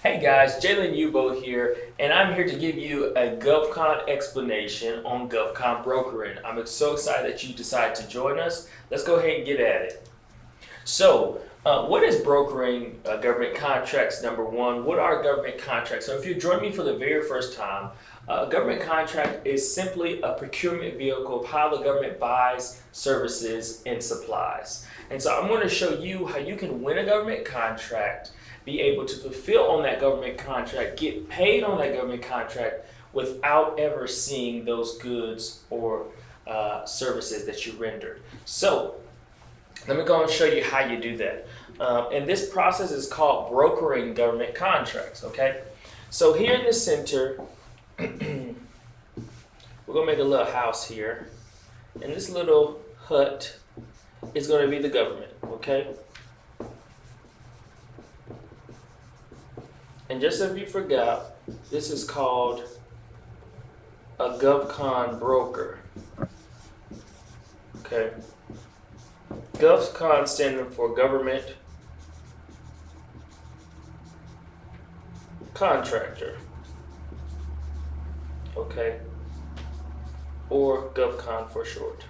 Hey guys, Jalen Ubo here, and I'm here to give you a GovCon explanation on GovCon brokering. I'm so excited that you decided to join us. Let's go ahead and get at it. So, what is brokering government contracts? Number one, what are government contracts? So, if you're joining me for the very first time, a government contract is simply a procurement vehicle of how the government buys services and supplies. And so, I'm going to show you how you can win a government contract, be able to fulfill on that government contract, get paid on that government contract without ever seeing those goods or services that you rendered. So, let me go and show you how you do that. And this process is called brokering government contracts, okay? So here in the center, we're gonna make a little house here. And this little hut is gonna be the government, okay? And just if you forgot, this is called a GovCon broker, okay? GovCon standing for Government Contractor, okay, or GovCon for short.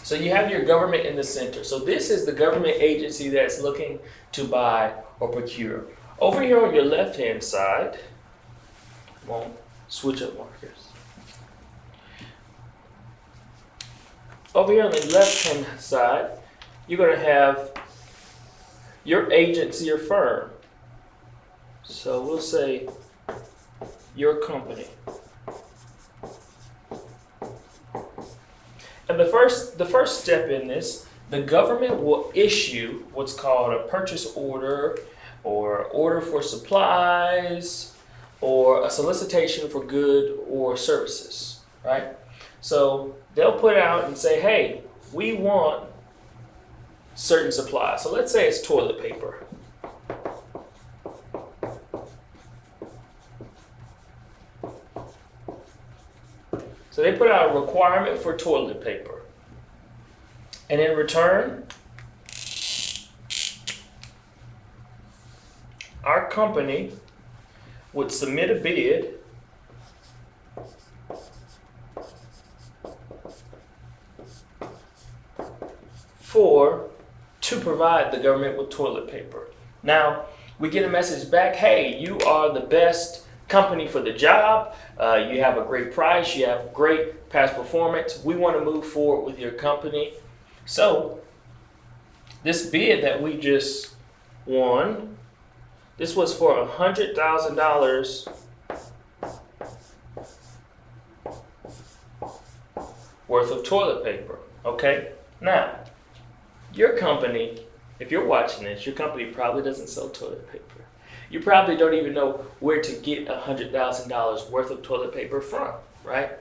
So you have your government in the center. So this is the government agency that's looking to buy or procure. Over here on your left-hand side, won't switch up markers. Over here on the left-hand side, you're going to have your agency or firm. So we'll say your company. And the first step in this, the government will issue what's called a purchase order or order for supplies or a solicitation for good or services, right? So they'll put out and say, hey, we want certain supplies. So let's say it's toilet paper. So they put out a requirement for toilet paper. And in return, our company would submit a bid to provide the government with toilet paper. Now, we get a message back, hey, you are the best company for the job, you have a great price, you have great past performance, we want to move forward with your company. So, this bid that we just won, this was for $100,000 worth of toilet paper, okay? Now, your company, if you're watching this, your company probably doesn't sell toilet paper. You probably don't even know where to get $100,000 worth of toilet paper from, right?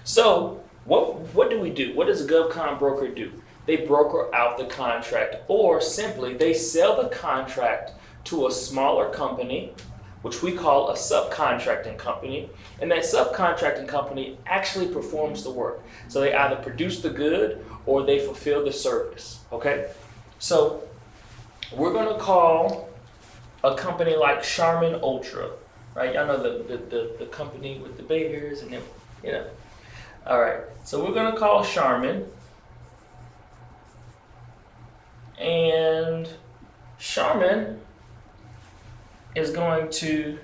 So what do we do? What does a GovCon broker do? They broker out the contract, or simply they sell the contract to a smaller company, which we call a subcontracting company, and that subcontracting company actually performs the work. So they either produce the good or they fulfill the service, okay? So we're gonna call a company like Charmin Ultra, right? Y'all know the company with the bears and them, you know. All right, so we're gonna call Charmin, and Charmin is going to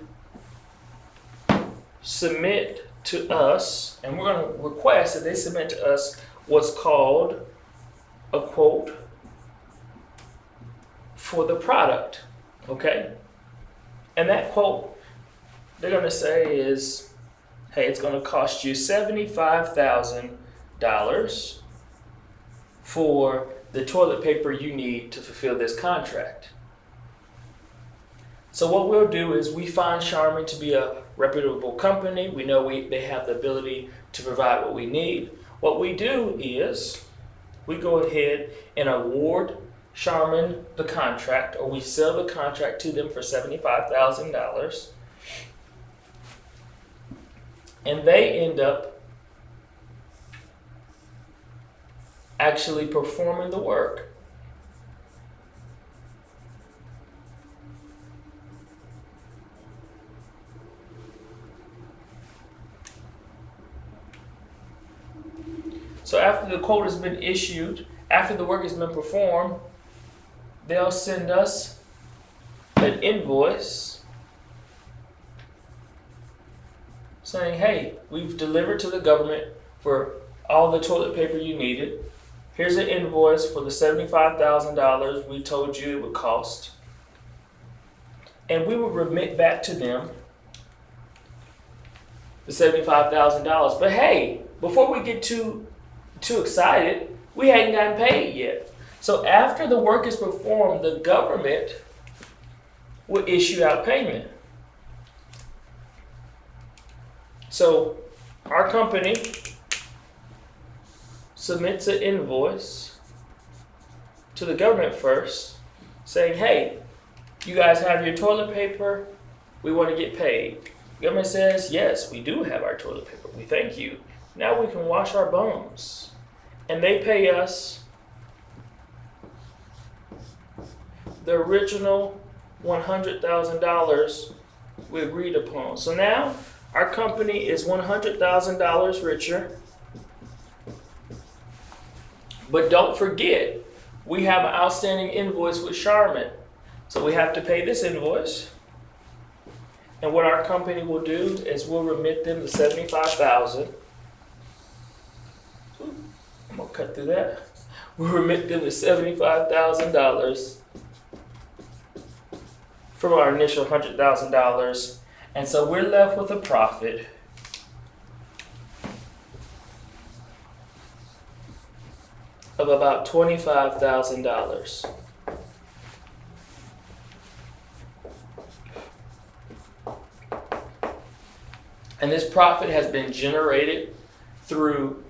submit to us, and we're going to request that they submit to us what's called a quote for the product, okay? And that quote, they're going to say is, hey, it's going to cost you $75,000 for the toilet paper you need to fulfill this contract. So what we'll do is we find Charmin to be a reputable company. We know they have the ability to provide what we need. What we do is we go ahead and award Charmin the contract, or we sell the contract to them for $75,000. And they end up actually performing the work. So after the quote has been issued, after the work has been performed, they'll send us an invoice saying, hey, we've delivered to the government for all the toilet paper you needed. Here's an invoice for the $75,000 we told you it would cost. And we will remit back to them the $75,000. But hey, before we get too excited, we hadn't gotten paid yet. So after the work is performed, the government will issue out payment. So our company submits an invoice to the government first, saying, hey, you guys have your toilet paper, we want to get paid. The government says, yes, we do have our toilet paper, we thank you. Now we can wash our bums. And they pay us the original $100,000 we agreed upon. So now our company is $100,000 richer. But don't forget, we have an outstanding invoice with Charmin. So we have to pay this invoice. And what our company will do is we'll remit them the $75,000. I'm gonna cut through that. We'll remit them the $75,000 from our initial $100,000. And so we're left with a profit of about $25,000. And this profit has been generated through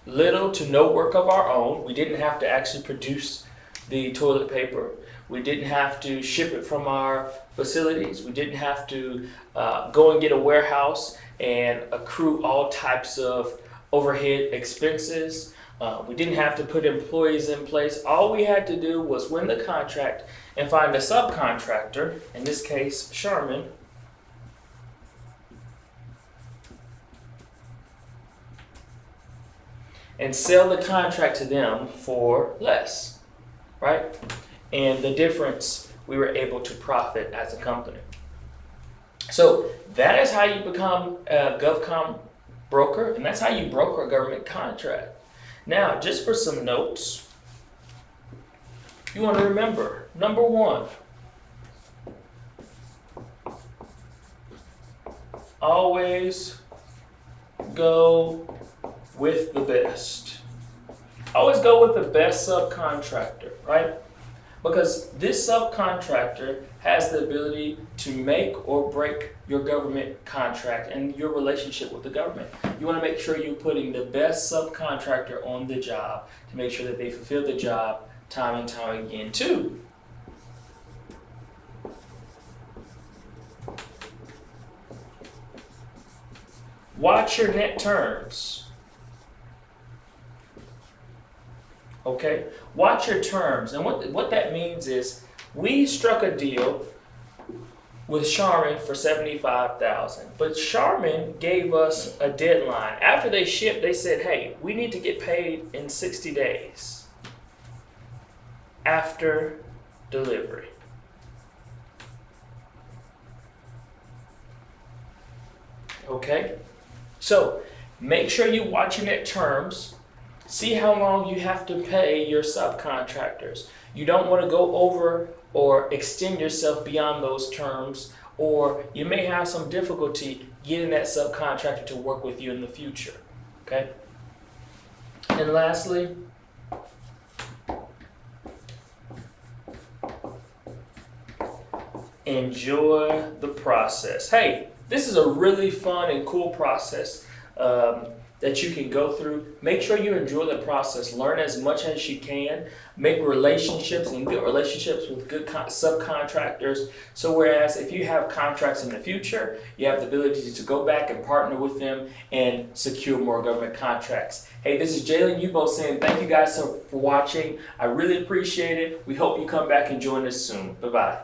little to no work of our own. We didn't have to actually produce the toilet paper. We didn't have to ship it from our facilities. We didn't have to go and get a warehouse and accrue all types of overhead expenses. We didn't have to put employees in place. All we had to do was win the contract and find a subcontractor, in this case, Charmin, and sell the contract to them for less, right? And the difference, we were able to profit as a company. So that is how you become a GovCon broker, and that's how you broker a government contract. Now, just for some notes, you want to remember, number one, always go with the best. Always go with the best subcontractor, right? Because this subcontractor has the ability to make or break your government contract and your relationship with the government. You want to make sure you're putting the best subcontractor on the job to make sure that they fulfill the job time and time again too. Watch your net terms. Okay, watch your terms. And what that means is we struck a deal with Charmin for $75,000, but Charmin gave us a deadline. After they shipped, they said, hey, we need to get paid in 60 days after delivery. Okay, so make sure you watch your net terms. See how long you have to pay your subcontractors. You don't want to go over or extend yourself beyond those terms, or you may have some difficulty getting that subcontractor to work with you in the future. Okay? And lastly, enjoy the process. Hey, this is a really fun and cool process that you can go through. Make sure you enjoy the process. Learn as much as you can. Make relationships and good relationships with good subcontractors. So whereas if you have contracts in the future, you have the ability to go back and partner with them and secure more government contracts. Hey, this is Jalen Ubo saying thank you guys for watching. I really appreciate it. We hope you come back and join us soon. Bye-bye.